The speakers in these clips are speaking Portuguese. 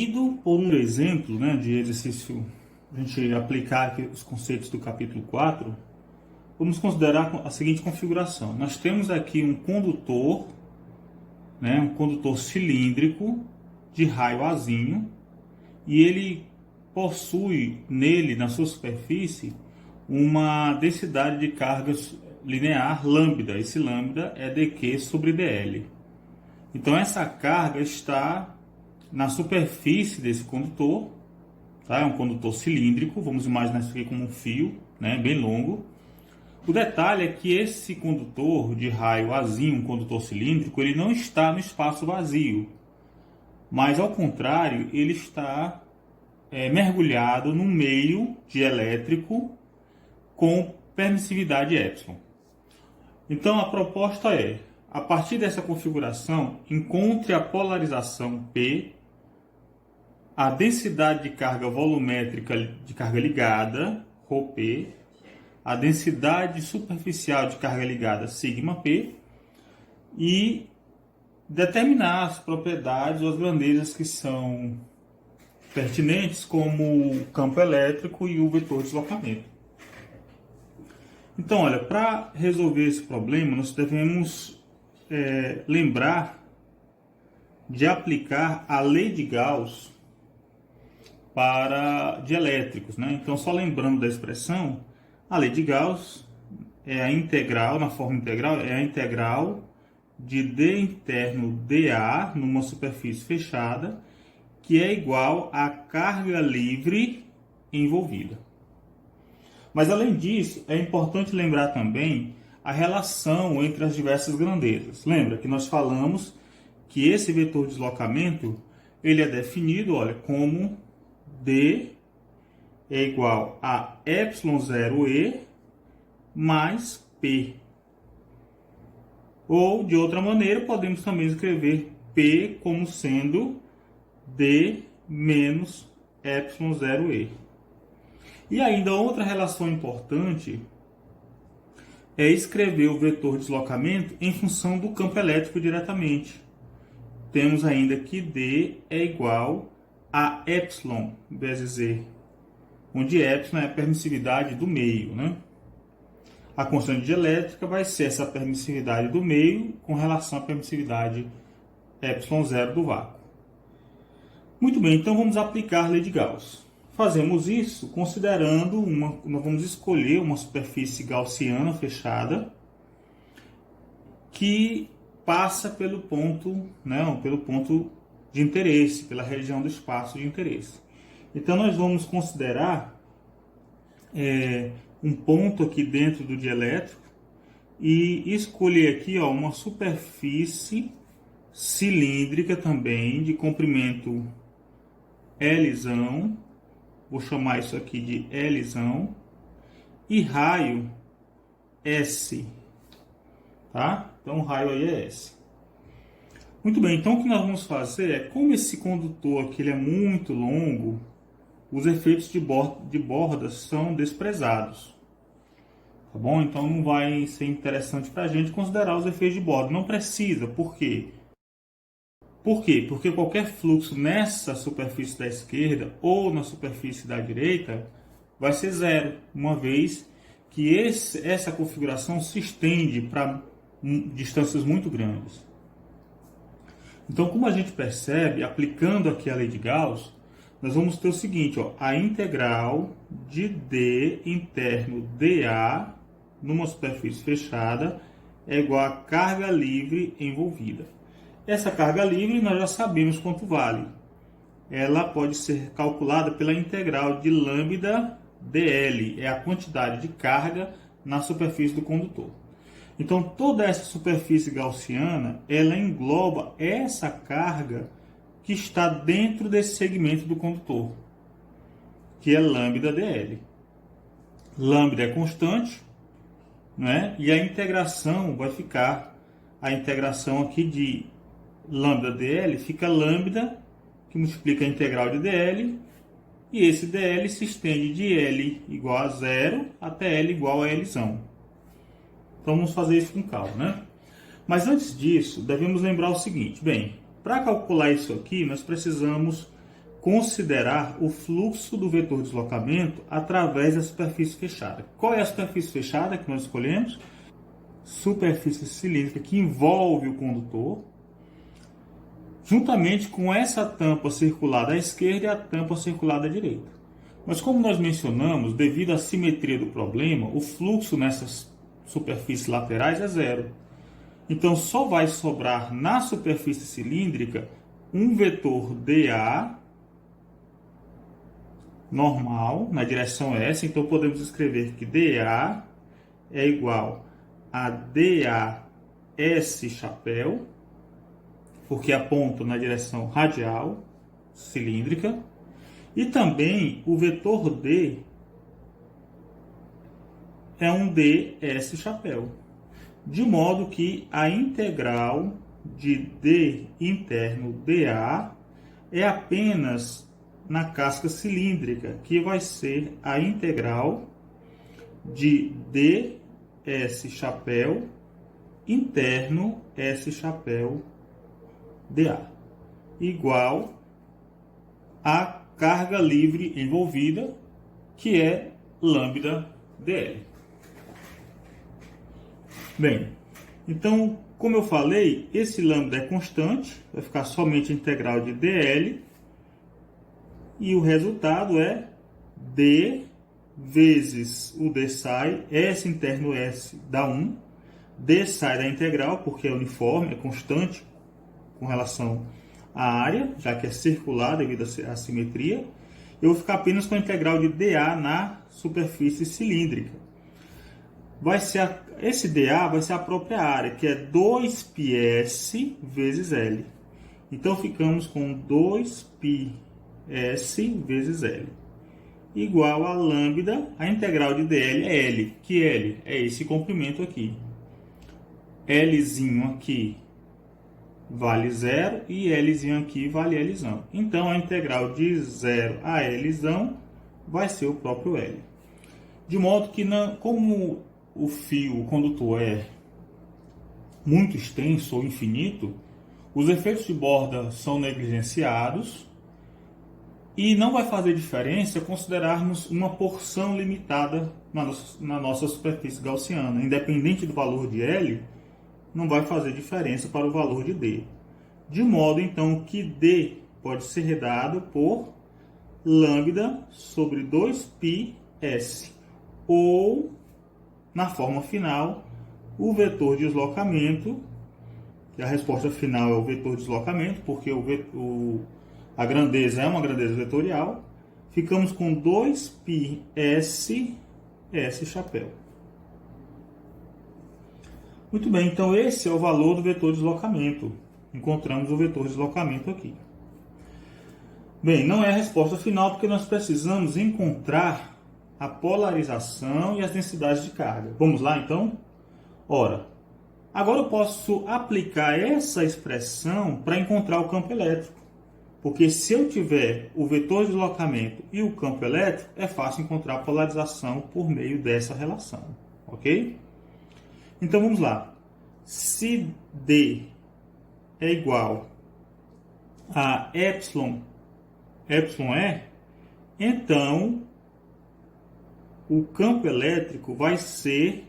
Seguido por um exemplo, né, de exercício, a gente aplicar aqui os conceitos do capítulo 4, vamos considerar a seguinte configuração. Nós temos aqui um condutor, né, um condutor cilíndrico de raio Azinho, e ele possui nele, na sua superfície, uma densidade de carga linear lambda. Esse lambda é dQ sobre dL. Então essa carga está na superfície desse condutor, tá? É um condutor cilíndrico, vamos imaginar isso aqui como um fio, né, bem longo. O detalhe é que esse condutor de raio Azinho, um condutor cilíndrico, ele não está no espaço vazio, mas ao contrário, ele está mergulhado num meio dielétrico com permissividade epsilon. Então a proposta é, a partir dessa configuração, encontre a polarização P, a densidade de carga volumétrica de carga ligada, ρP, a densidade superficial de carga ligada, σP, e determinar as propriedades ou as grandezas que são pertinentes, como o campo elétrico e o vetor de deslocamento. Então, olha, para resolver esse problema, nós devemos lembrar de aplicar a lei de Gauss para dielétricos, né? Então, só lembrando da expressão, a lei de Gauss é a integral, na forma integral, é a integral de D interno dA numa superfície fechada, que é igual à carga livre envolvida. Mas, além disso, é importante lembrar também a relação entre as diversas grandezas. Lembra que nós falamos que esse vetor de deslocamento ele é definido, olha, como D é igual a ε0e mais P. Ou, de outra maneira, podemos também escrever P como sendo D menos ε0e. E ainda outra relação importante é escrever o vetor de deslocamento em função do campo elétrico diretamente. Temos ainda que D é igual a epsilon vezes E, onde epsilon é a permissividade do meio, né? A constante dielétrica vai ser essa permissividade do meio com relação à permissividade epsilon zero do vácuo. Muito bem, então vamos aplicar a lei de Gauss. Fazemos isso considerando nós vamos escolher uma superfície gaussiana fechada que passa pelo ponto, né, pelo ponto de interesse, pela região do espaço de interesse. Então nós vamos considerar um ponto aqui dentro do dielétrico e escolher aqui, ó, uma superfície cilíndrica também de comprimento Lzão. Vou chamar isso aqui de Lzão, e raio S, tá? Então o raio aí é S. Muito bem, então o que nós vamos fazer é, como esse condutor aqui ele é muito longo, os efeitos de borda são desprezados, tá bom? Então não vai ser interessante para a gente considerar os efeitos de borda, não precisa, por quê? Por quê? Porque qualquer fluxo nessa superfície da esquerda ou na superfície da direita vai ser zero, uma vez que essa configuração se estende para distâncias muito grandes. Então, como a gente percebe, aplicando aqui a lei de Gauss, nós vamos ter o seguinte, ó, a integral de D interno dA numa superfície fechada é igual a carga livre envolvida. Essa carga livre nós já sabemos quanto vale. Ela pode ser calculada pela integral de lambda dL, é a quantidade de carga na superfície do condutor. Então toda essa superfície gaussiana, ela engloba essa carga que está dentro desse segmento do condutor, que é lambda dL. Lambda é constante, né? E a integração vai ficar, a integração aqui de lambda dl fica lambda, que multiplica a integral de dl, e esse dl se estende de L igual a zero até L igual a Lzão. Então vamos fazer isso com calma, né? Mas antes disso, devemos lembrar o seguinte, bem, para calcular isso aqui, nós precisamos considerar o fluxo do vetor de deslocamento através da superfície fechada. Qual é a superfície fechada que nós escolhemos? Superfície cilíndrica que envolve o condutor, juntamente com essa tampa circular da esquerda e a tampa circular da direita. Mas como nós mencionamos, devido à simetria do problema, o fluxo nessas superfícies laterais é zero. Então só vai sobrar na superfície cilíndrica um vetor dA normal na direção S. Então podemos escrever que dA é igual a dAs chapéu, porque aponta na direção radial cilíndrica, e também o vetor D é um ds chapéu, de modo que a integral de D interno dA é apenas na casca cilíndrica, que vai ser a integral de ds chapéu interno S chapéu dA, igual a carga livre envolvida, que é lambda dL. Bem, então, como eu falei, esse lambda é constante, vai ficar somente a integral de dL, e o resultado é D vezes o D sai, S interno S dá 1, D sai da integral, porque é uniforme, é constante com relação à área, já que é circular devido à simetria. Eu vou ficar apenas com a integral de dA na superfície cilíndrica. Esse dA vai ser a própria área, que é 2πs vezes L. Então ficamos com 2πs vezes L, igual a lambda, a integral de dL é L, que L é esse comprimento aqui. Lzinho aqui vale 0 e Lzinho aqui vale Lzão. Então a integral de 0 a Lzão vai ser o próprio L. De modo que, como o fio, o condutor é muito extenso ou infinito, os efeitos de borda são negligenciados e não vai fazer diferença considerarmos uma porção limitada na nossa superfície gaussiana. Independente do valor de L, não vai fazer diferença para o valor de D. De modo, então, que D pode ser dado por lambda sobre 2πs, ou, na forma final, o vetor de deslocamento, que a resposta final é o vetor de deslocamento, porque a grandeza é uma grandeza vetorial. Ficamos com 2πs S chapéu. Muito bem, então esse é o valor do vetor de deslocamento. Encontramos o vetor de deslocamento aqui. Bem, não é a resposta final, porque nós precisamos encontrar a polarização e as densidades de carga. Vamos lá, então? Ora, agora eu posso aplicar essa expressão para encontrar o campo elétrico. Porque se eu tiver o vetor de deslocamento e o campo elétrico, é fácil encontrar a polarização por meio dessa relação. Ok? Então vamos lá. Se D é igual a epsilon E, então o campo elétrico vai ser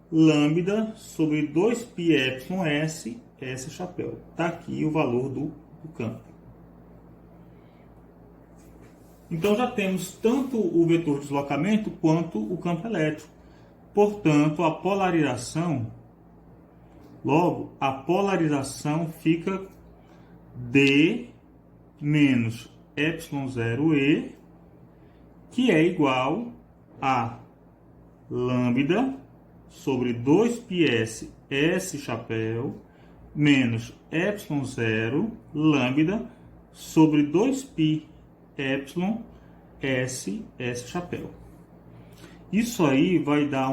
lambda sobre 2π S chapéu. Está aqui o valor do campo. Então já temos tanto o vetor de deslocamento quanto o campo elétrico. Portanto, a polarização fica D menos ε0E, que é igual a lambda sobre 2πs S chapéu menos ε0 lambda sobre 2π epsilon S chapéu. Isso aí vai dar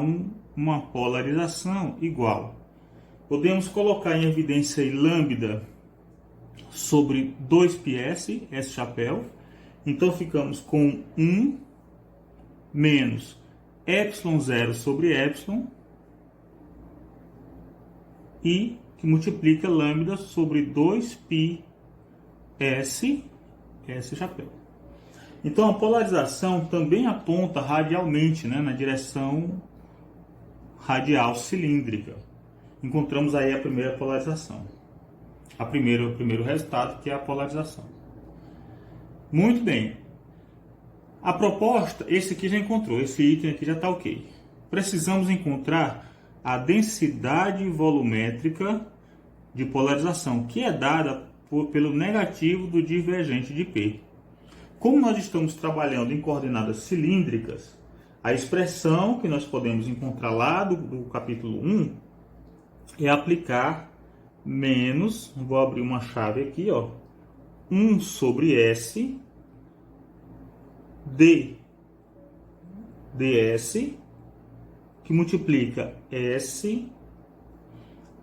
uma polarização igual. Podemos colocar em evidência aí lambda sobre 2πs S chapéu. Então ficamos com 1 menos ε0 sobre epsilon, e que multiplica lambda sobre 2πs S chapéu. Então a polarização também aponta radialmente, né, na direção radial cilíndrica. Encontramos aí a primeira polarização. O primeiro resultado, que é a polarização. Muito bem. A proposta, esse aqui já encontrou, esse item aqui já está ok. Precisamos encontrar a densidade volumétrica de polarização, que é dada pelo negativo do divergente de P. Como nós estamos trabalhando em coordenadas cilíndricas, a expressão que nós podemos encontrar lá do capítulo 1 é aplicar menos, vou abrir uma chave aqui, ó, 1 sobre S ds, que multiplica S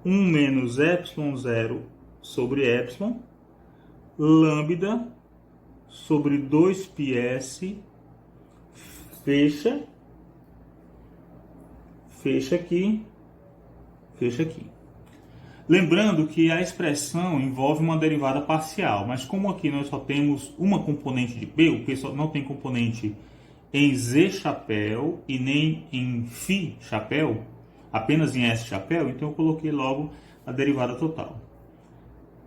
1 menos ε0 sobre ε, lambda sobre 2πs, fecha aqui, fecha aqui. Lembrando que a expressão envolve uma derivada parcial, mas como aqui nós só temos uma componente de P, o P só não tem componente em Z chapéu e nem em Φ chapéu, apenas em S chapéu, então eu coloquei logo a derivada total.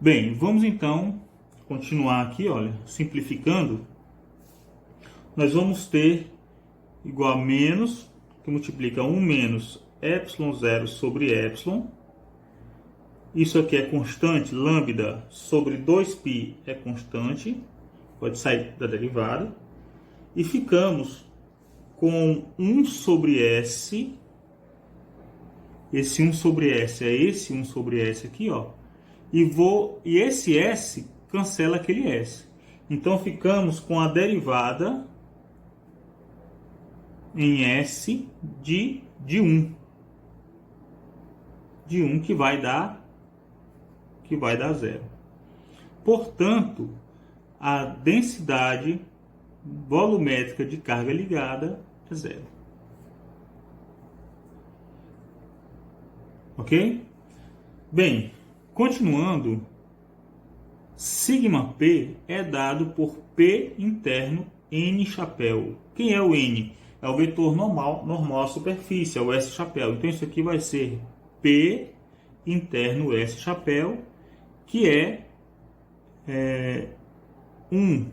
Bem, vamos então continuar aqui, olha, simplificando. Nós vamos ter igual a menos, que multiplica 1 menos ε0 sobre ε. Isso aqui é constante, lambda sobre 2π é constante, pode sair da derivada. E ficamos com 1 sobre S, esse 1 sobre S é esse 1 sobre S aqui, ó. E esse S cancela aquele S. Então ficamos com a derivada em S de 1. De 1 que vai dar 0. Portanto, a densidade volumétrica de carga ligada é 0. Ok? Bem, continuando, sigma P é dado por P interno N chapéu. Quem é o N? É o vetor normal à superfície, é o S chapéu. Então isso aqui vai ser P interno S chapéu, que é 1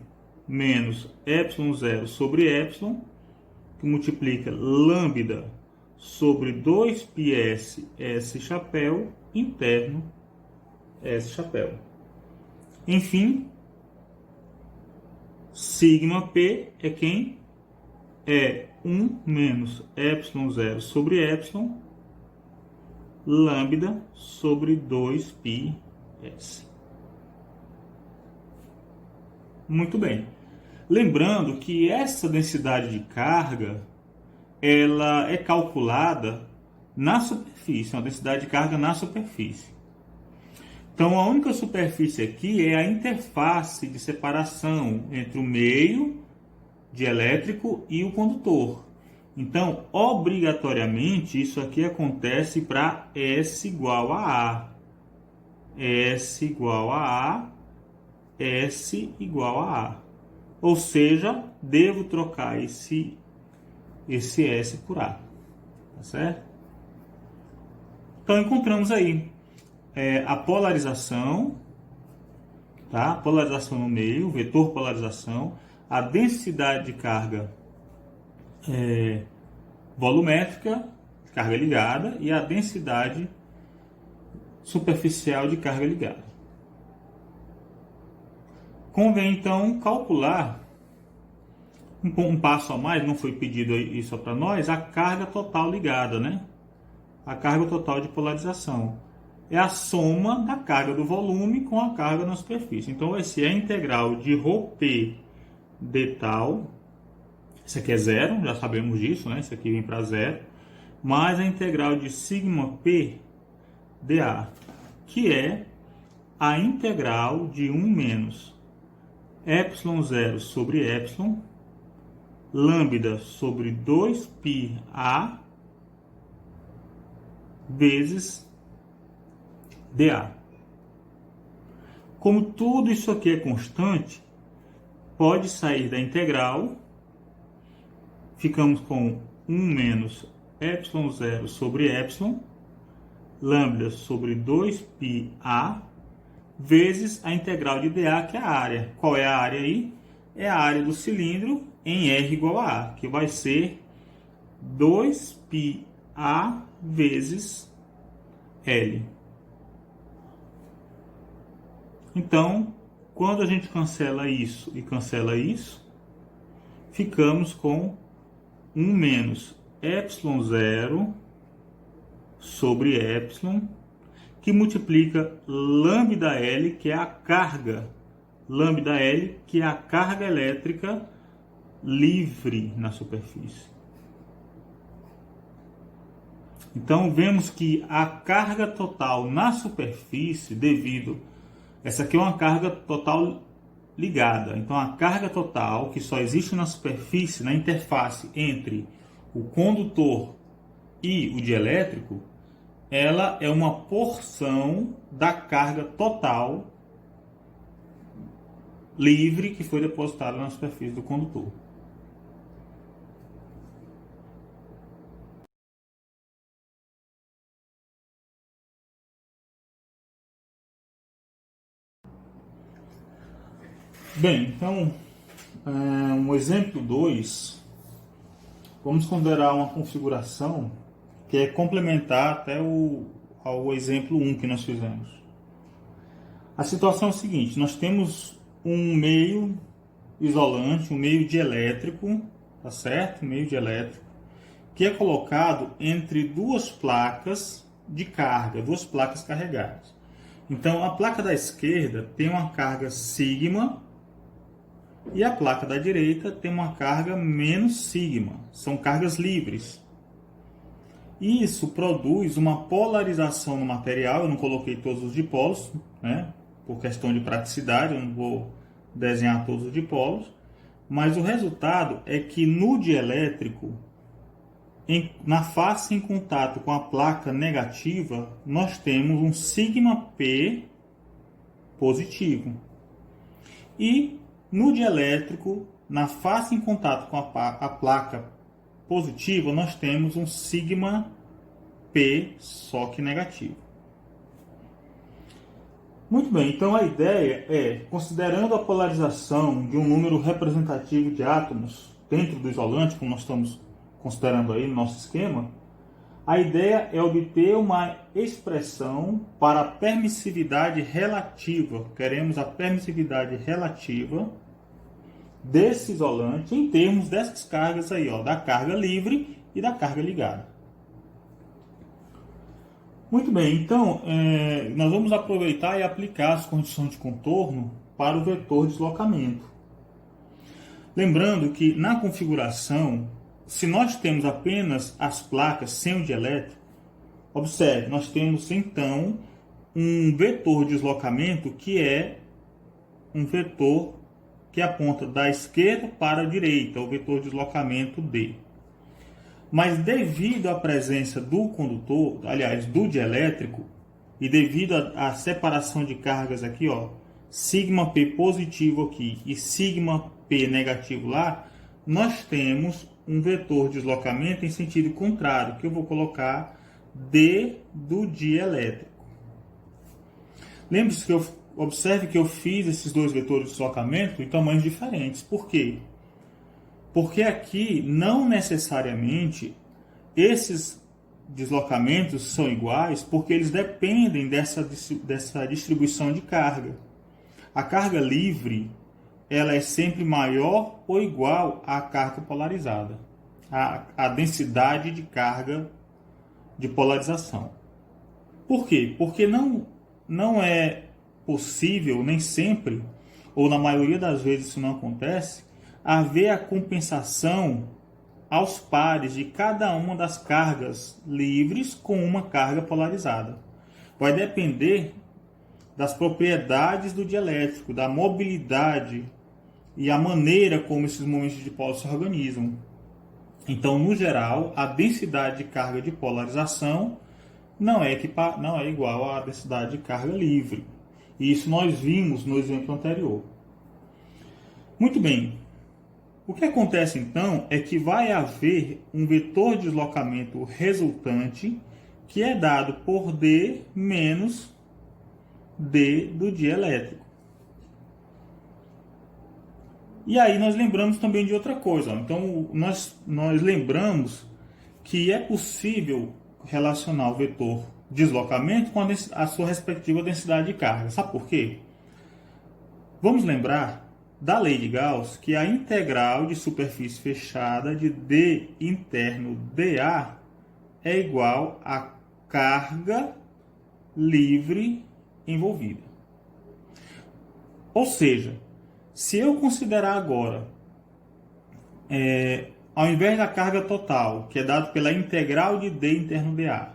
menos ε0 sobre ε, que multiplica lambda sobre 2πs S chapéu interno S chapéu. Enfim, sigma P é quem? É 1 menos ε0 sobre ε, lambda sobre 2πs. Muito bem. Lembrando que essa densidade de carga, ela é calculada na superfície, uma densidade de carga na superfície. Então, a única superfície aqui é a interface de separação entre o meio dielétrico e o condutor. Então, obrigatoriamente, isso aqui acontece para S igual a A. S igual a A, S igual a A. Ou seja, devo trocar esse S por A. Tá certo? Então, encontramos aí a polarização, tá? Polarização no meio, vetor polarização, a densidade de carga volumétrica, carga ligada, e a densidade superficial de carga ligada. Convém então calcular um passo a mais, não foi pedido isso para nós, a carga total ligada, né? A carga total de polarização é a soma da carga do volume com a carga na superfície. Então vai ser a integral de ρP d tal, isso aqui é zero, já sabemos disso, né? Isso aqui vem para zero, mais a integral de sigma P dA, que é a integral de 1 menos ε0 sobre ε, lambda sobre 2πA vezes dA. Como tudo isso aqui é constante, pode sair da integral. Ficamos com 1 menos ε0 sobre ε, lambda sobre 2πa, vezes a integral de dA, que é a área. Qual é a área aí? É a área do cilindro em R igual a A, que vai ser 2πa vezes L. Então, quando a gente cancela isso e cancela isso, ficamos com 1 menos ε0 sobre ε, que multiplica lambda L, que é a carga. Lambda L, que é a carga elétrica livre na superfície. Então, vemos que a carga total na superfície, essa aqui é uma carga total ligada. Então, a carga total que só existe na superfície, na interface entre o condutor e o dielétrico, ela é uma porção da carga total livre que foi depositada na superfície do condutor. Bem, então, um exemplo 2, vamos considerar uma configuração que é complementar até ao exemplo 1 que nós fizemos. A situação é a seguinte: nós temos um meio isolante, um meio dielétrico, tá certo? Um meio dielétrico, que é colocado entre duas placas de carga, duas placas carregadas. Então, a placa da esquerda tem uma carga sigma e a placa da direita tem uma carga menos sigma. São cargas livres. E isso produz uma polarização no material. Eu não coloquei todos os dipolos, né? Por questão de praticidade, eu não vou desenhar todos os dipolos. Mas o resultado é que no dielétrico, na face em contato com a placa negativa, nós temos um sigma P positivo. E no dielétrico, na face em contato com a placa positiva, nós temos um sigma P, só que negativo. Muito bem, então a ideia é, considerando a polarização de um número representativo de átomos dentro do isolante, como nós estamos considerando aí no nosso esquema, a ideia é obter uma expressão para a permissividade relativa. Queremos a permissividade relativa desse isolante em termos dessas cargas aí, ó, da carga livre e da carga ligada. Muito bem, então nós vamos aproveitar e aplicar as condições de contorno para o vetor de deslocamento. Lembrando que na configuração, se nós temos apenas as placas sem o dielétrico, observe, nós temos então um vetor de deslocamento que é um vetor que aponta da esquerda para a direita, o vetor de deslocamento D. Mas devido à presença do condutor, aliás, do dielétrico, e devido à separação de cargas aqui, ó, sigma P positivo aqui e sigma P negativo lá, nós temos um vetor de deslocamento em sentido contrário, que eu vou colocar D do dielétrico. Lembre-se que observe que eu fiz esses dois vetores de deslocamento em tamanhos diferentes. Por quê? Porque aqui, não necessariamente, esses deslocamentos são iguais, porque eles dependem dessa distribuição de carga. A carga livre, ela é sempre maior ou igual à carga polarizada, a densidade de carga de polarização. Por quê? Porque não é possível, nem sempre, ou na maioria das vezes isso não acontece, haver a compensação aos pares de cada uma das cargas livres com uma carga polarizada. Vai depender das propriedades do dielétrico, da mobilidade e a maneira como esses momentos de dipolo se organizam. Então, no geral, a densidade de carga de polarização não é igual à densidade de carga livre. E isso nós vimos no exemplo anterior. Muito bem. O que acontece então é que vai haver um vetor de deslocamento resultante que é dado por D menos D do dielétrico. E aí nós lembramos também de outra coisa. Então nós lembramos que é possível relacionar o vetor deslocamento com a sua respectiva densidade de carga. Sabe por quê? Vamos lembrar da lei de Gauss que a integral de superfície fechada de D interno dA é igual à carga livre envolvida. Ou seja, se eu considerar agora, ao invés da carga total, que é dado pela integral de D interno dA,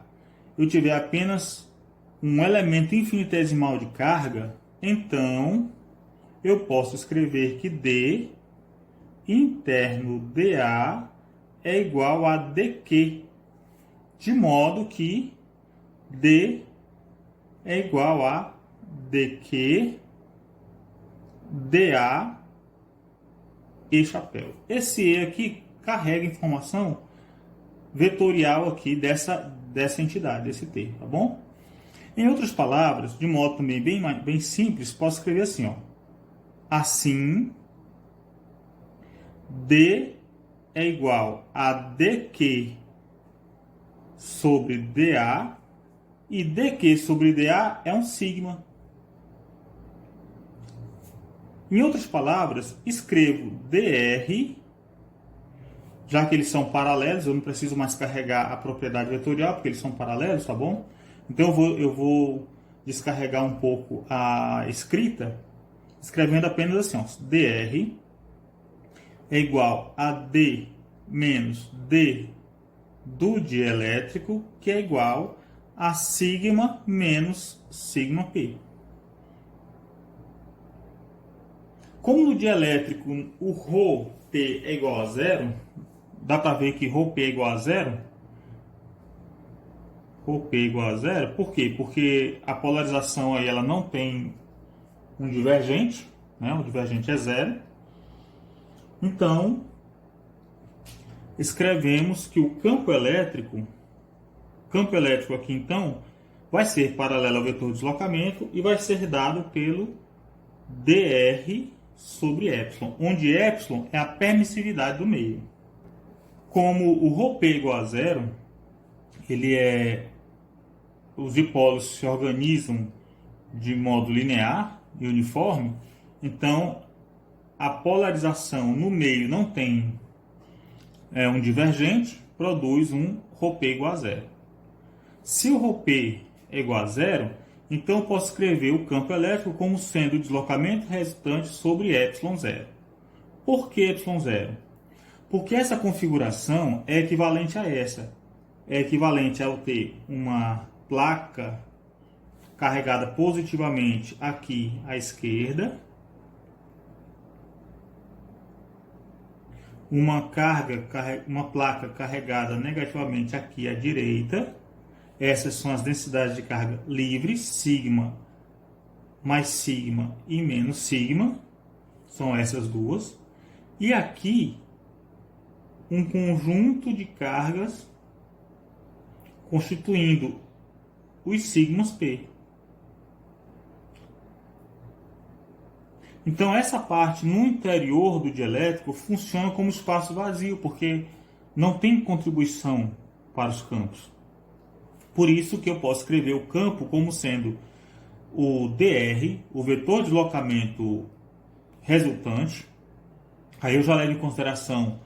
eu tiver apenas um elemento infinitesimal de carga, então eu posso escrever que D interno dA é igual a dQ, de modo que D é igual a dQ dA e chapéu. Esse E aqui carrega informação vetorial aqui dessa entidade, desse T, tá bom? Em outras palavras, de modo também bem simples, posso escrever assim, ó. Assim, D é igual a dQ sobre dA, e dQ sobre dA é um sigma. Em outras palavras, escrevo dr, já que eles são paralelos, eu não preciso mais carregar a propriedade vetorial, porque eles são paralelos, tá bom? Então eu vou descarregar um pouco a escrita, escrevendo apenas assim, ó, dr é igual a D menos D do dielétrico, que é igual a sigma menos sigma P. Como no dielétrico o ρP é igual a zero, dá para ver que ρP é igual a zero. ρP é igual a zero, por quê? Porque a polarização aí ela não tem um divergente, né? O divergente é zero. Então, escrevemos que o campo elétrico aqui então vai ser paralelo ao vetor de deslocamento e vai ser dado pelo dr sobre epsilon, onde epsilon é a permissividade do meio. Como o ρP é igual a zero, os dipólitos se organizam de modo linear e uniforme, então a polarização no meio não tem um divergente, produz um ρP igual a zero. Se o ρP é igual a zero, então eu posso escrever o campo elétrico como sendo o deslocamento resultante sobre ε0. Por que ε0? Porque essa configuração é equivalente a essa. É equivalente ao ter uma placa carregada positivamente aqui à esquerda, uma placa carregada negativamente aqui à direita. Essas são as densidades de carga livres, sigma mais sigma e menos sigma, são essas duas. E aqui, um conjunto de cargas constituindo os sigmas P. Então, essa parte no interior do dielétrico funciona como espaço vazio, porque não tem contribuição para os campos. Por isso que eu posso escrever o campo como sendo o dr, o vetor de deslocamento resultante. Aí eu já levo em consideração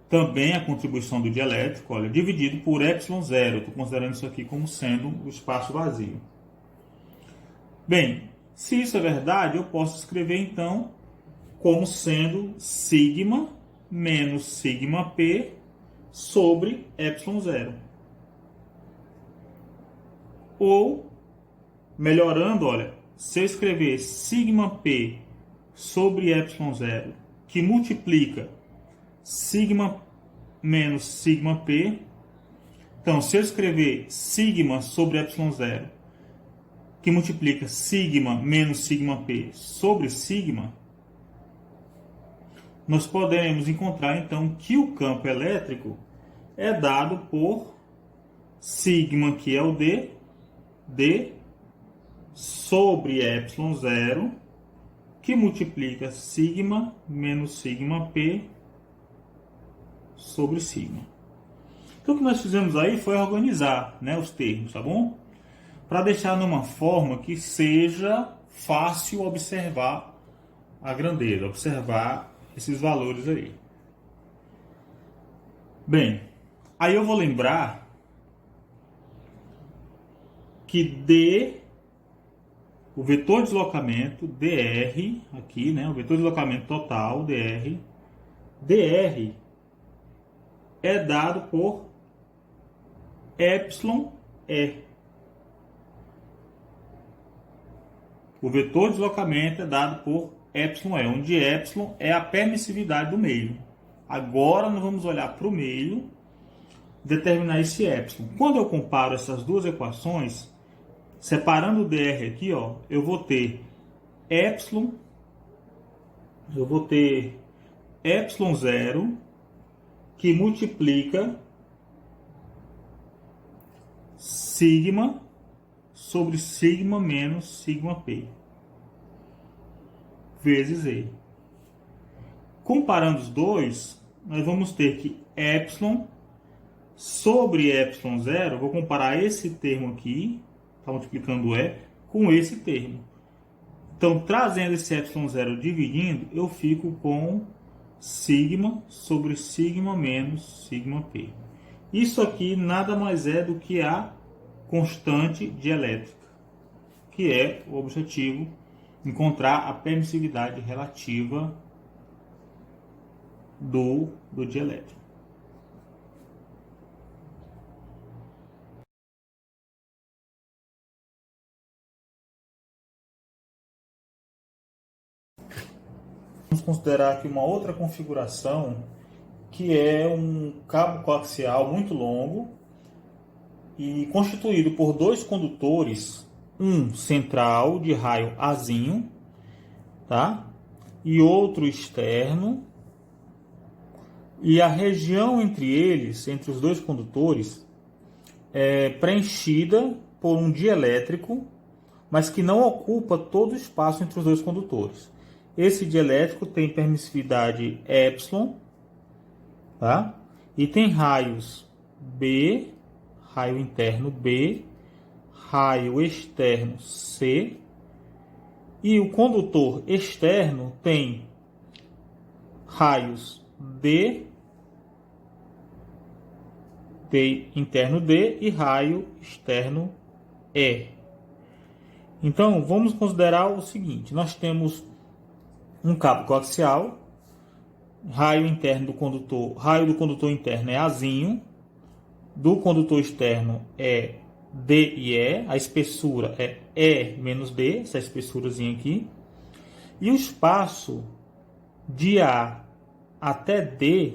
também a contribuição do dielétrico, olha, dividido por ε0. Estou considerando isso aqui como sendo o espaço vazio. Bem, se isso é verdade, eu posso escrever então como sendo sigma menos sigma P sobre ε0. Ou, melhorando, olha, se eu escrever sigma P sobre ε0, que multiplica sigma menos sigma P, então, se eu escrever sigma sobre ε0, que multiplica sigma menos sigma P sobre sigma, nós podemos encontrar então que o campo elétrico é dado por sigma, que é o D sobre ε0, que multiplica sigma menos sigma P sobre sigma. Então o que nós fizemos aí foi organizar, né, os termos, tá bom? Para deixar numa forma que seja fácil observar a grandeza, observar esses valores aí. Bem, aí eu vou lembrar que o vetor de deslocamento, dr, aqui, né, o vetor de deslocamento total, dr é dado por εe. O vetor de deslocamento é dado por εe, onde ε é a permissividade do meio. Agora nós vamos olhar para o meio, determinar esse ε. Quando eu comparo essas duas equações, separando o dr aqui, ó, eu vou ter ε0 que multiplica sigma sobre sigma menos sigma P vezes E. Comparando os dois, nós vamos ter que ε sobre ε0, vou comparar esse termo aqui, está multiplicando E, com esse termo. Então, trazendo esse ε0 dividindo, eu fico com sigma sobre sigma menos sigma P. Isso aqui nada mais é do que a constante dielétrica, que é o objetivo, encontrar a permissividade relativa do dielétrico. Vamos considerar aqui uma outra configuração, que é um cabo coaxial muito longo e constituído por dois condutores, um central de raio Azinho, tá? E outro externo, e a região entre eles, entre os dois condutores, é preenchida por um dielétrico, mas que não ocupa todo o espaço entre os dois condutores. Esse dielétrico tem permissividade ε, tá? E tem raios B, raio interno B, raio externo C, e o condutor externo tem raios D interno D e raio externo E. Então, vamos considerar o seguinte: nós temos um cabo coaxial, raio interno do condutor, raio do condutor interno é Azinho, do condutor externo é D e E, a espessura é E menos D, essa espessurazinha aqui, e o espaço de A até D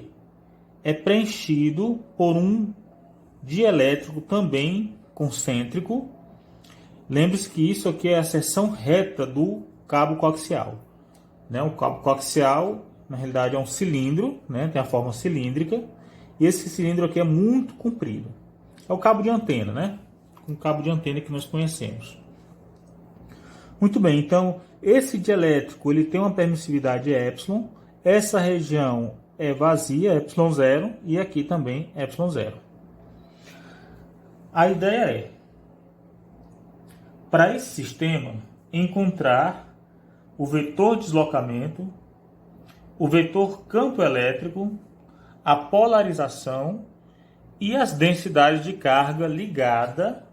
é preenchido por um dielétrico também concêntrico. Lembre-se que isso aqui é a seção reta do cabo coaxial, né? O cabo coaxial, na realidade, é um cilindro, né? Tem a forma cilíndrica, e esse cilindro aqui é muito comprido. É o cabo de antena, né? Um cabo de antena que nós conhecemos. Muito bem, então esse dielétrico ele tem uma permissividade ε, essa região é vazia, ε0, e aqui também ε0. A ideia é, para esse sistema, encontrar o vetor deslocamento, o vetor campo elétrico, a polarização e as densidades de carga ligada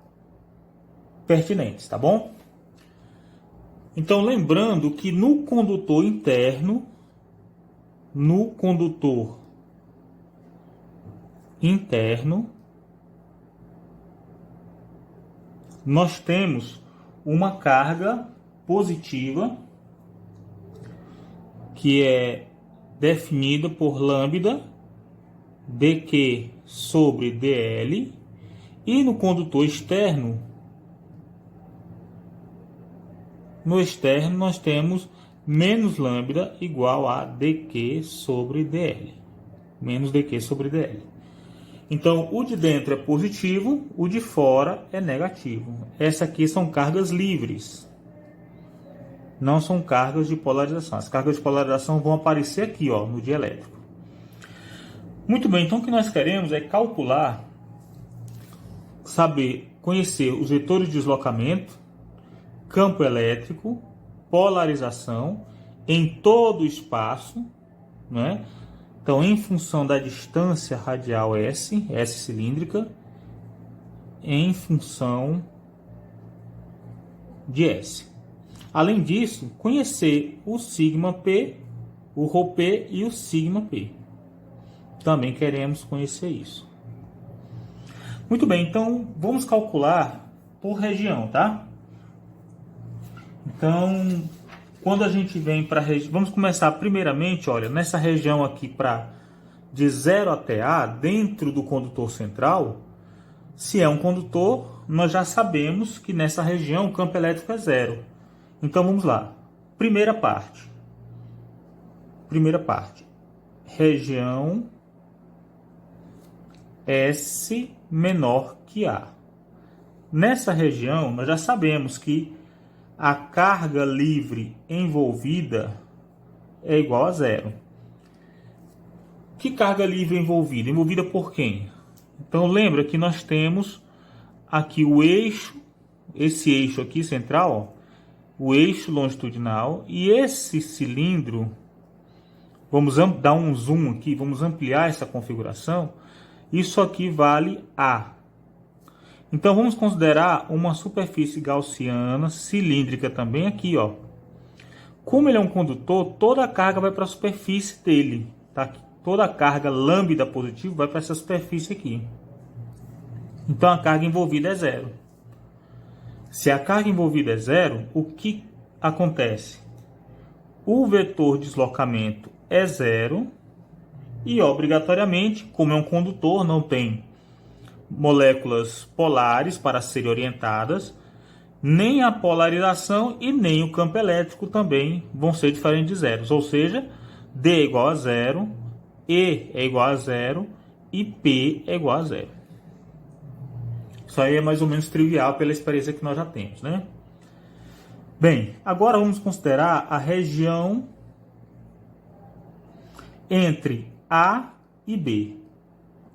pertinentes, tá bom? Então, lembrando que no condutor interno, nós temos uma carga positiva que é definida por lambda dq sobre dl, e no condutor externo, no externo nós temos menos lambda igual a dq sobre dl. Menos dq sobre dl. Então, o de dentro é positivo, o de fora é negativo. Essas aqui são cargas livres. Não são cargas de polarização. As cargas de polarização vão aparecer aqui, ó, no dielétrico. Muito bem, então o que nós queremos é calcular, conhecer os vetores de deslocamento, campo elétrico, polarização em todo o espaço, né? Então, em função da distância radial S cilíndrica, em função de S. Além disso, conhecer o sigma P, o ρP e o sigma P. Também queremos conhecer isso. Muito bem, então vamos calcular por região, tá? Então, quando a gente vem para a região, vamos começar primeiramente, olha, nessa região aqui de 0 até A, dentro do condutor central, se é um condutor, nós já sabemos que nessa região o campo elétrico é zero. Então vamos lá. Primeira parte. Região S menor que A. Nessa região, nós já sabemos que a carga livre envolvida é igual a zero. Que carga livre envolvida? Envolvida por quem? Então lembra que nós temos aqui o eixo, esse eixo aqui central, ó, o eixo longitudinal, e esse cilindro, vamos dar um zoom aqui, vamos ampliar essa configuração, isso aqui vale A. Então vamos considerar uma superfície gaussiana cilíndrica também aqui, ó. Como ele é um condutor, toda a carga vai para a superfície dele, tá? Toda a carga lambda positiva vai para essa superfície aqui. Então a carga envolvida é zero. Se a carga envolvida é zero, o que acontece? O vetor de deslocamento é zero e, obrigatoriamente, como é um condutor, não tem moléculas polares para serem orientadas, nem a polarização e nem o campo elétrico também vão ser diferentes de zeros. Ou seja, D é igual a zero, E é igual a zero e P é igual a zero. Isso aí é mais ou menos trivial pela experiência que nós já temos, né? Bem, agora vamos considerar a região entre A e B.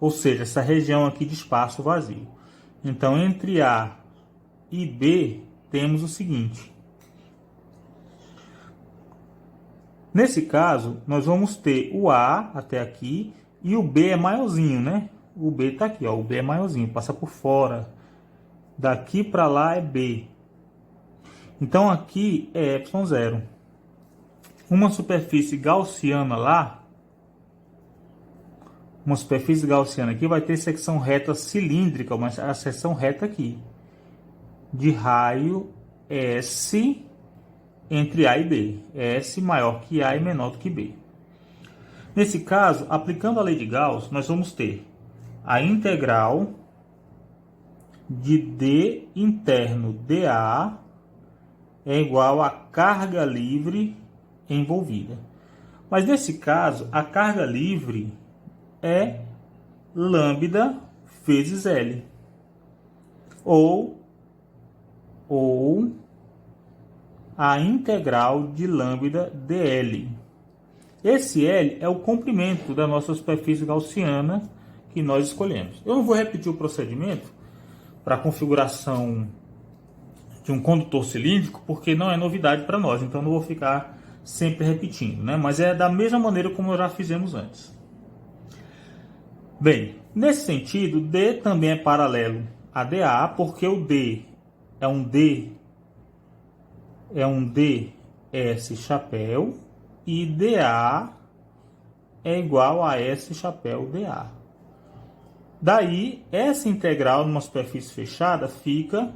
Ou seja, essa região aqui de espaço vazio. Então, entre A e B, temos o seguinte. Nesse caso, nós vamos ter o A até aqui e o B é maiorzinho, né? O B está aqui, ó, o B é maiorzinho, passa por fora. Daqui para lá é B. Então, aqui é ε0. Uma superfície gaussiana lá, uma superfície gaussiana aqui vai ter secção reta cilíndrica, mas a seção reta aqui, de raio S entre A e B. S maior que A e menor do que B. Nesse caso, aplicando a lei de Gauss, nós vamos ter a integral de D interno dA é igual a carga livre envolvida. Mas nesse caso, a carga livre é lambda vezes L. Ou a integral de lambda dL. Esse L é o comprimento da nossa superfície gaussiana que nós escolhemos. Eu não vou repetir o procedimento para a configuração de um condutor cilíndrico, porque não é novidade para nós, então não vou ficar sempre repetindo, né? Mas é da mesma maneira como nós já fizemos antes. Bem, nesse sentido, D também é paralelo a DA, porque o D é um DS chapéu e DA é igual a S chapéu DA. Daí, essa integral numa superfície fechada fica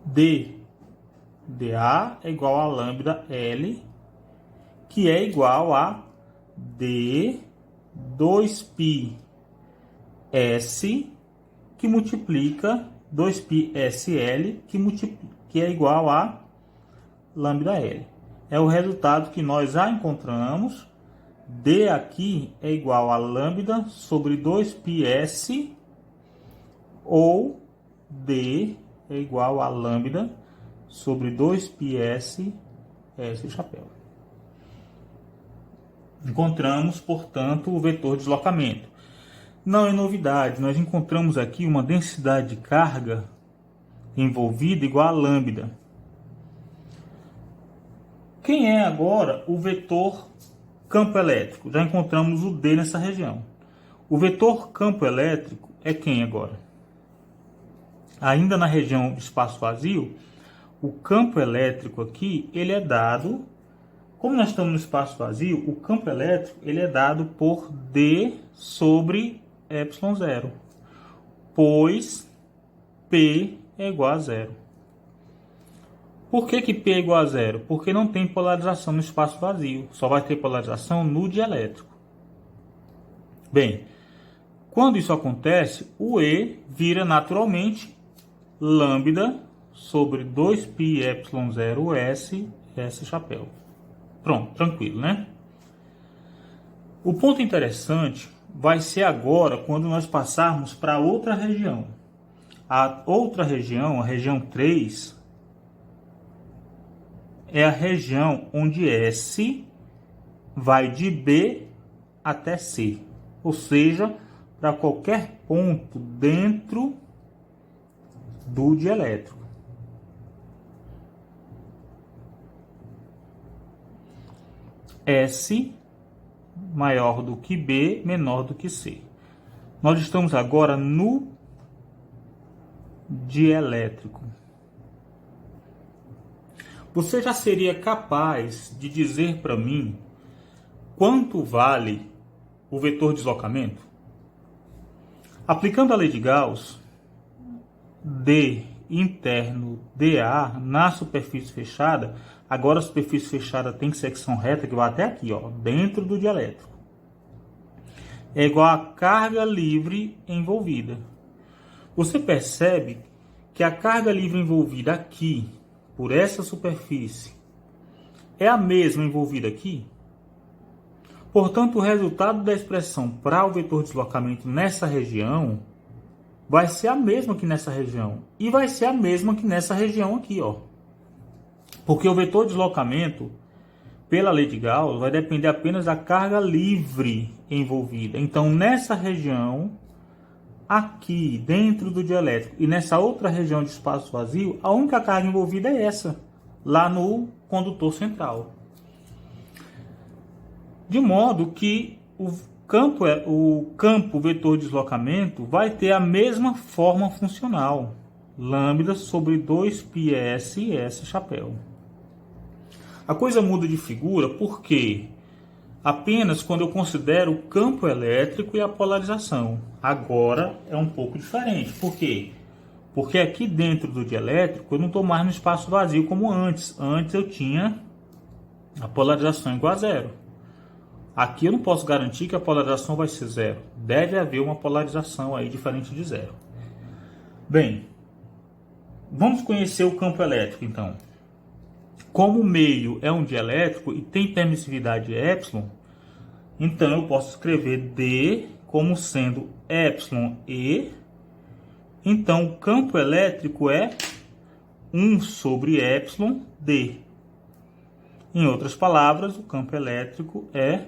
DA é igual a lambda L, que é igual a D 2π S, que multiplica 2π SL, que é igual a lambda L. é o resultado que nós já encontramos. D aqui é igual a lambda sobre 2πs, ou D é igual a lambda sobre 2πs S chapéu. Encontramos, portanto, o vetor de deslocamento. Não é novidade, nós encontramos aqui uma densidade de carga envolvida igual a lambda. Quem é agora o vetor campo elétrico? Já encontramos o D nessa região. O vetor campo elétrico é quem agora? Ainda na região de espaço vazio, o campo elétrico aqui, ele é dado, como nós estamos no espaço vazio, o campo elétrico ele é dado por D sobre ε0, pois P é igual a zero. Por que P é igual a zero? Porque não tem polarização no espaço vazio, só vai ter polarização no dielétrico. Bem, quando isso acontece, o E vira naturalmente lambda sobre 2πε0s S chapéu. Pronto, tranquilo, né? O ponto interessante vai ser agora quando nós passarmos para outra região. A outra região, a região 3, é a região onde S vai de B até C. Ou seja, para qualquer ponto dentro do dielétrico. S maior do que B, menor do que C. Nós estamos agora no dielétrico. Você já seria capaz de dizer para mim quanto vale o vetor de deslocamento? Aplicando a lei de Gauss, D interno dA na superfície fechada, agora a superfície fechada tem secção reta que vai até aqui, ó, dentro do dielétrico. É igual a carga livre envolvida. Você percebe que a carga livre envolvida aqui, por essa superfície, é a mesma envolvida aqui? Portanto, o resultado da expressão para o vetor de deslocamento nessa região vai ser a mesma que nessa região. E vai ser a mesma que nessa região aqui, ó. Porque o vetor de deslocamento, pela lei de Gauss, vai depender apenas da carga livre envolvida. Então, nessa região, aqui, dentro do dielétrico, e nessa outra região de espaço vazio, a única carga envolvida é essa, lá no condutor central. De modo que o campo vetor de deslocamento vai ter a mesma forma funcional, lambda sobre 2πs S chapéu. A coisa muda de figura porque apenas quando eu considero o campo elétrico e a polarização. Agora é um pouco diferente. Por quê? Porque aqui dentro do dielétrico eu não estou mais no espaço vazio como antes. Antes eu tinha a polarização igual a zero. Aqui eu não posso garantir que a polarização vai ser zero. Deve haver uma polarização aí diferente de zero. Bem, vamos conhecer o campo elétrico então. Como o meio é um dielétrico e tem permissividade ε, então eu posso escrever D como sendo εe. Então o campo elétrico é 1 sobre εd. Em outras palavras, o campo elétrico é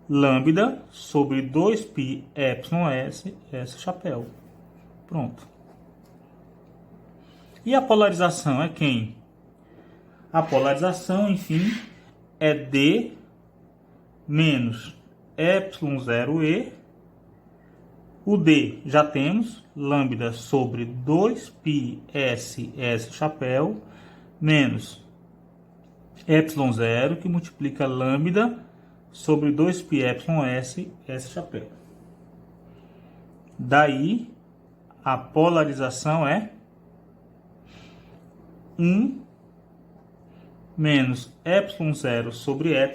lambda sobre 2πεs S chapéu. Pronto. E a polarização é quem? A polarização, enfim, é D menos ε0e. O D já temos, lambda sobre 2πs S chapéu, menos ε0, que multiplica lambda sobre 2πys S chapéu. Daí, a polarização é 1 menos ε0 sobre ε,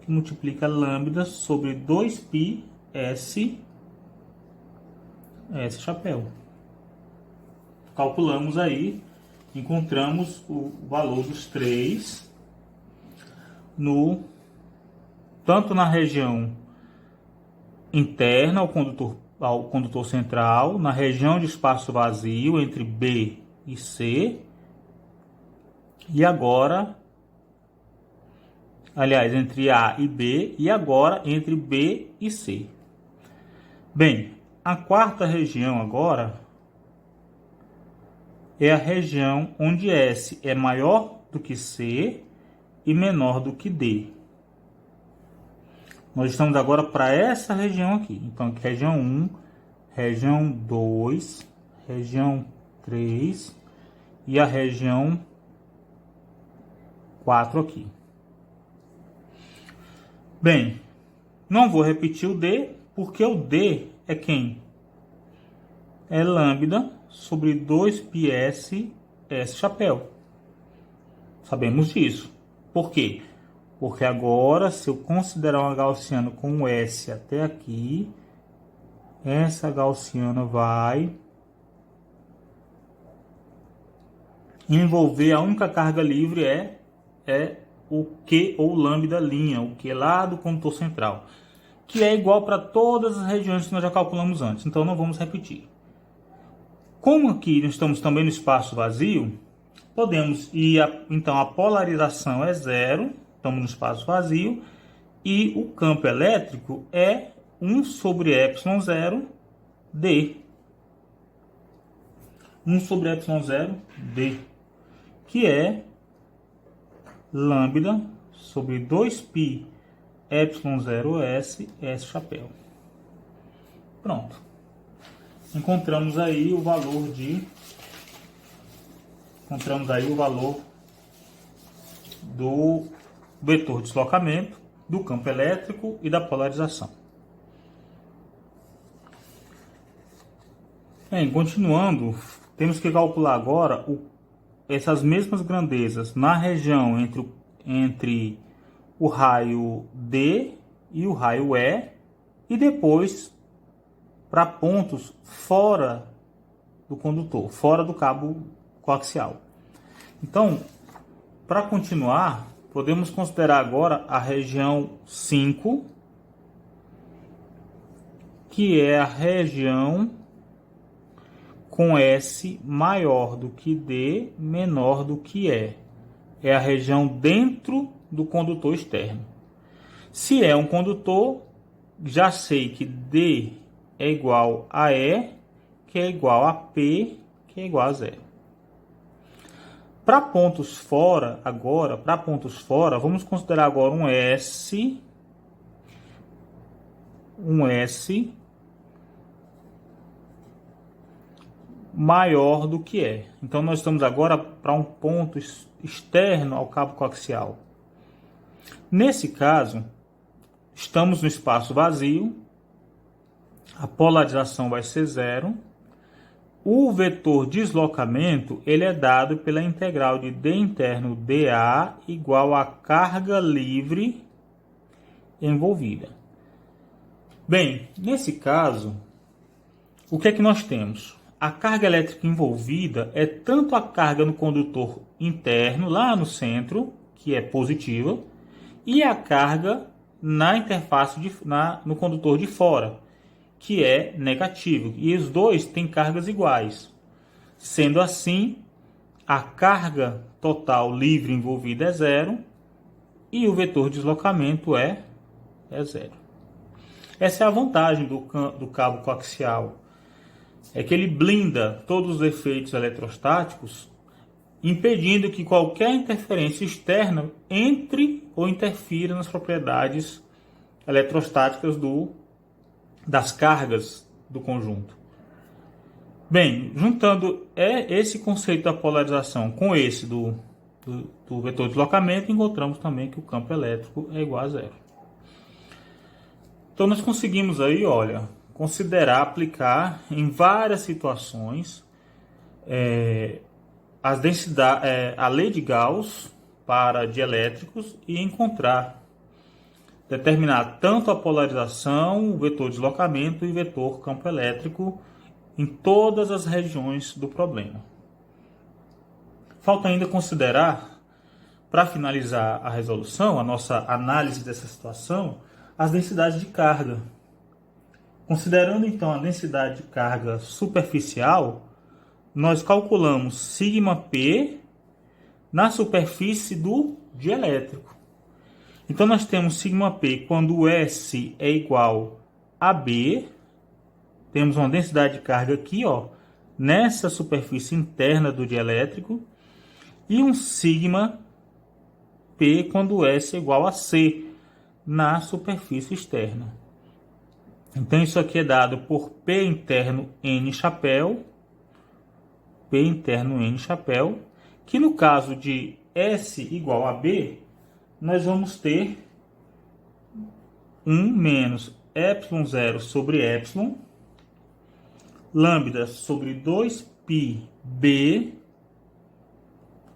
que multiplica lambda sobre 2πs S chapéu. Calculamos aí encontramos o valor dos 3 tanto na região interna ao condutor central, na região de espaço vazio entre B e C, e agora, aliás, entre A e B, e agora entre B e C. Bem, a quarta região agora é a região onde S é maior do que C e menor do que D. Nós estamos agora para essa região aqui. Então, aqui região 1, região 2, região 3 e a região 4 aqui. Bem, não vou repetir o D, porque o D é quem? É lambda sobre 2πs S chapéu. Sabemos disso. Por quê? Porque agora, se eu considerar uma gaussiana com S até aqui, essa gaussiana vai envolver, a única carga livre é o Q ou lambda linha, o Q lá do condutor central, que é igual para todas as regiões que nós já calculamos antes, então não vamos repetir. Como aqui nós estamos também no espaço vazio, podemos ir, então a polarização é 0, estamos no espaço vazio, e o campo elétrico é 1 sobre ε0 D. 1 sobre ε0 D, que é lambda sobre 2π ε0S S chapéu. Pronto. Encontramos aí o valor do vetor de deslocamento, do campo elétrico e da polarização. Bem, continuando, temos que calcular agora essas mesmas grandezas na região entre o raio D e o raio E, e depois para pontos fora do condutor, fora do cabo coaxial. Então, para continuar, podemos considerar agora a região 5, que é a região com S maior do que D, menor do que E. É a região dentro do condutor externo. Se é um condutor, já sei que D é igual a E, que é igual a P, que é igual a 0. Para pontos fora, vamos considerar agora um S maior do que E. Então, nós estamos agora para um ponto externo ao cabo coaxial. Nesse caso, estamos no espaço vazio, a polarização vai ser 0. O vetor deslocamento ele é dado pela integral de D interno dA igual a carga livre envolvida. Bem, nesse caso, o que é que nós temos? A carga elétrica envolvida é tanto a carga no condutor interno, lá no centro, que é positiva, e a carga na interface no condutor de fora, que é negativo. E os dois têm cargas iguais. Sendo assim, a carga total livre envolvida é 0 e o vetor de deslocamento é 0. Essa é a vantagem do cabo coaxial. É que ele blinda todos os efeitos eletrostáticos, impedindo que qualquer interferência externa entre ou interfira nas propriedades eletrostáticas das cargas do conjunto. Bem, juntando esse conceito da polarização com esse do vetor de deslocamento, encontramos também que o campo elétrico é igual a 0. Então, nós conseguimos aí, considerar, aplicar em várias situações a lei de Gauss para dielétricos e determinar tanto a polarização, o vetor de deslocamento e o vetor campo elétrico em todas as regiões do problema. Falta ainda considerar, para finalizar a resolução, a nossa análise dessa situação, as densidades de carga. Considerando então a densidade de carga superficial, nós calculamos σP na superfície do dielétrico. Então nós temos σP quando o S é igual a B, temos uma densidade de carga aqui, ó, nessa superfície interna do dielétrico, e um σP quando o S é igual a C na superfície externa. Então isso aqui é dado por P interno N chapéu, P interno N chapéu, que no caso de S igual a B, nós vamos ter 1 menos ε0 sobre ε, lambda sobre 2π B,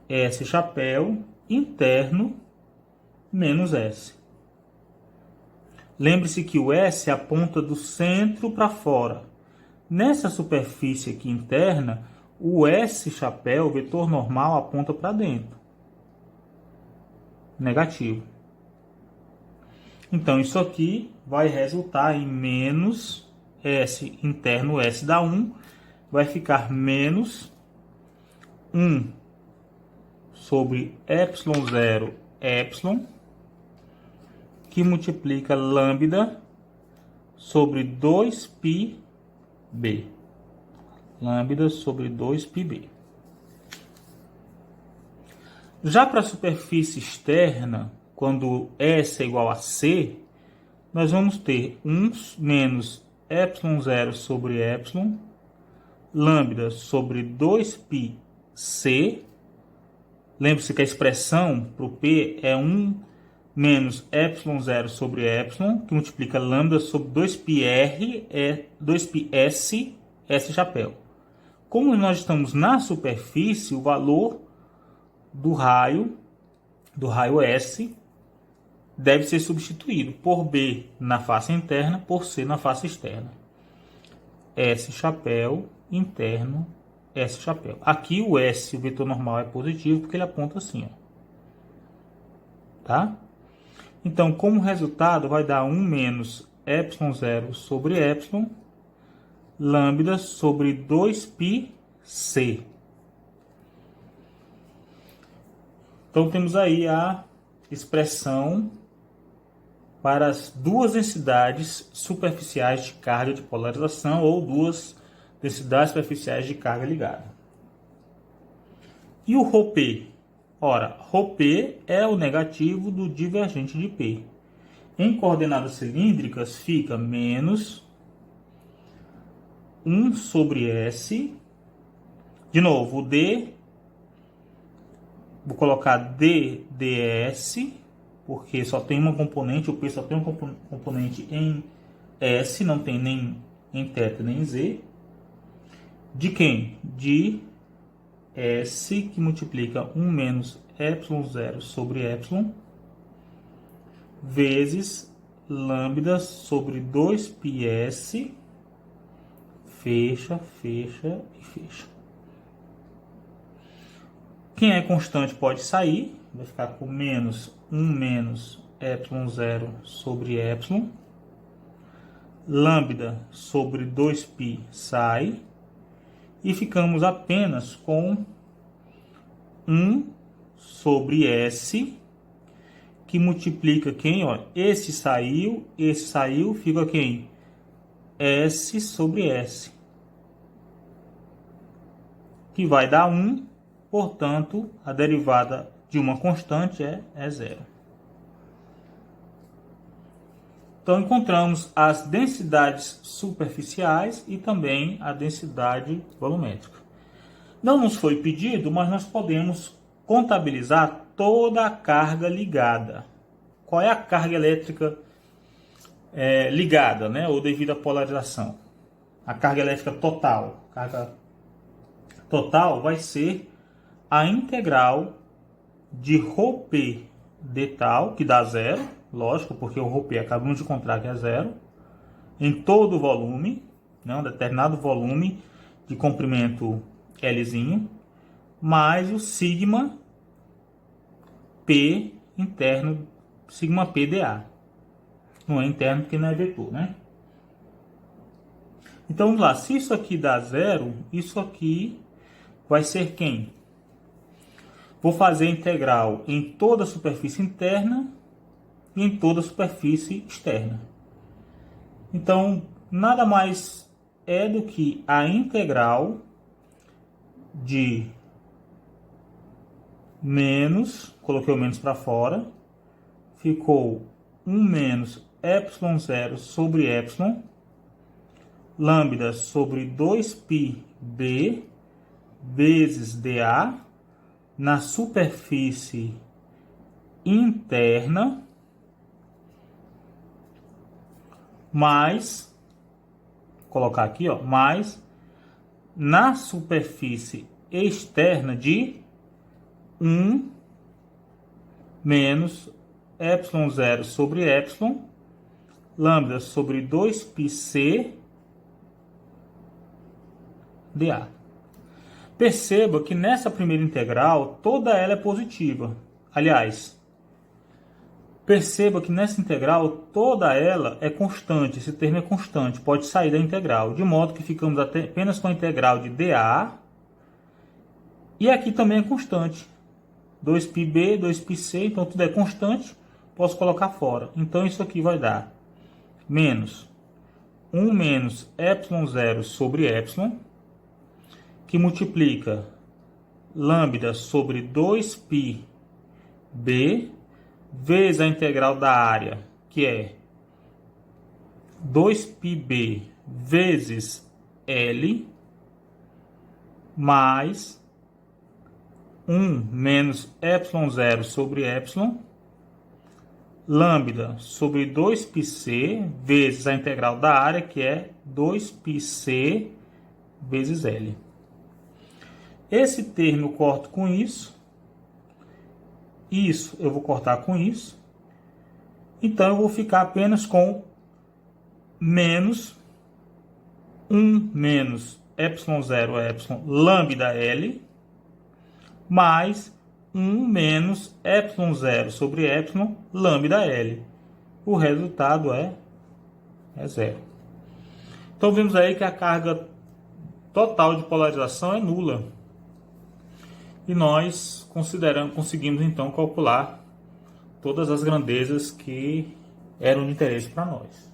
S chapéu, interno, menos S. Lembre-se que o S aponta do centro para fora. Nessa superfície aqui interna, o S chapéu, o vetor normal, aponta para dentro. Negativo. Então, isso aqui vai resultar em menos S interno, S dá 1, vai ficar menos 1 sobre ε0, ε, que multiplica lambda sobre 2πb. Lambda sobre 2πb. Já para a superfície externa, quando S é igual a C, nós vamos ter 1 menos ε0 sobre ε, lambda sobre 2πc. Lembre-se que a expressão para o P é 1 menos ε0 sobre ε, que multiplica lambda sobre 2πr, é 2πs, S chapéu. Como nós estamos na superfície, o valor do raio S deve ser substituído por B na face interna, por C na face externa. S chapéu, interno, S chapéu. Aqui o S, o vetor normal, é positivo, porque ele aponta assim, ó. Tá? Então, como resultado, vai dar 1 menos ε0 sobre ε, lambda sobre 2πc. Então, temos aí a expressão para as duas densidades superficiais de carga de polarização ou duas densidades superficiais de carga ligada. E o ρP? Ora, ρP é o negativo do divergente de P. Em coordenadas cilíndricas fica menos 1 sobre S. De novo, o D, vou colocar D ds, porque só tem uma componente, o P só tem uma componente em S, não tem nem em θ nem em Z. De quem? De S, que multiplica 1 menos ε0 sobre ε, vezes lambda sobre 2πs, fecha, fecha e fecha. Quem é constante pode sair, vai ficar com menos 1 menos ε0 sobre ε, lambda sobre 2π sai, e ficamos apenas com 1 sobre S, que multiplica quem? Ó, esse saiu, fica quem? S sobre S, que vai dar 1, portanto, a derivada de uma constante é zero. Então, encontramos as densidades superficiais e também a densidade volumétrica. Não nos foi pedido, mas nós podemos contabilizar toda a carga ligada. Qual é a carga elétrica ligada, né, ou devido à polarização? A carga elétrica total. A carga total vai ser a integral de ρP de tal, que dá zero, lógico, porque o ρP acabamos de encontrar que é zero, em todo o volume, né, um determinado volume de comprimento Lzinho, mais o sigma P interno, sigma P dA. Não é interno porque não é vetor, né? Então vamos lá, se isso aqui dá zero, isso aqui vai ser quem? Vou fazer a integral em toda a superfície interna e em toda a superfície externa. Então, nada mais é do que a integral de menos, coloquei o menos para fora, ficou 1 menos epsilon zero sobre epsilon, lambda sobre 2πb vezes dA na superfície interna, mais, colocar aqui, ó, mais na superfície externa de 1 menos epsilon zero sobre epsilon, lambda sobre 2πc dA. Perceba que nessa primeira integral, toda ela é positiva. Aliás, perceba que nessa integral, toda ela é constante. Esse termo é constante, pode sair da integral. De modo que ficamos apenas com a integral de dA. E aqui também é constante. 2πb, 2πc, então tudo é constante. Posso colocar fora. Então isso aqui vai dar menos 1 menos epsilon zero sobre epsilon, que multiplica lambda sobre 2πb vezes a integral da área, que é 2πb vezes L, mais 1 menos epsilon zero sobre epsilon, lambda sobre 2πc vezes a integral da área, que é 2πc vezes L. Esse termo eu corto com isso. Isso eu vou cortar com isso. Então eu vou ficar apenas com menos 1 menos epsilon zero epsilon lambda L, mais 1 menos epsilon zero sobre epsilon lambda L. O resultado é zero. Então vemos aí que a carga total de polarização é nula. E nós conseguimos então calcular todas as grandezas que eram de interesse para nós.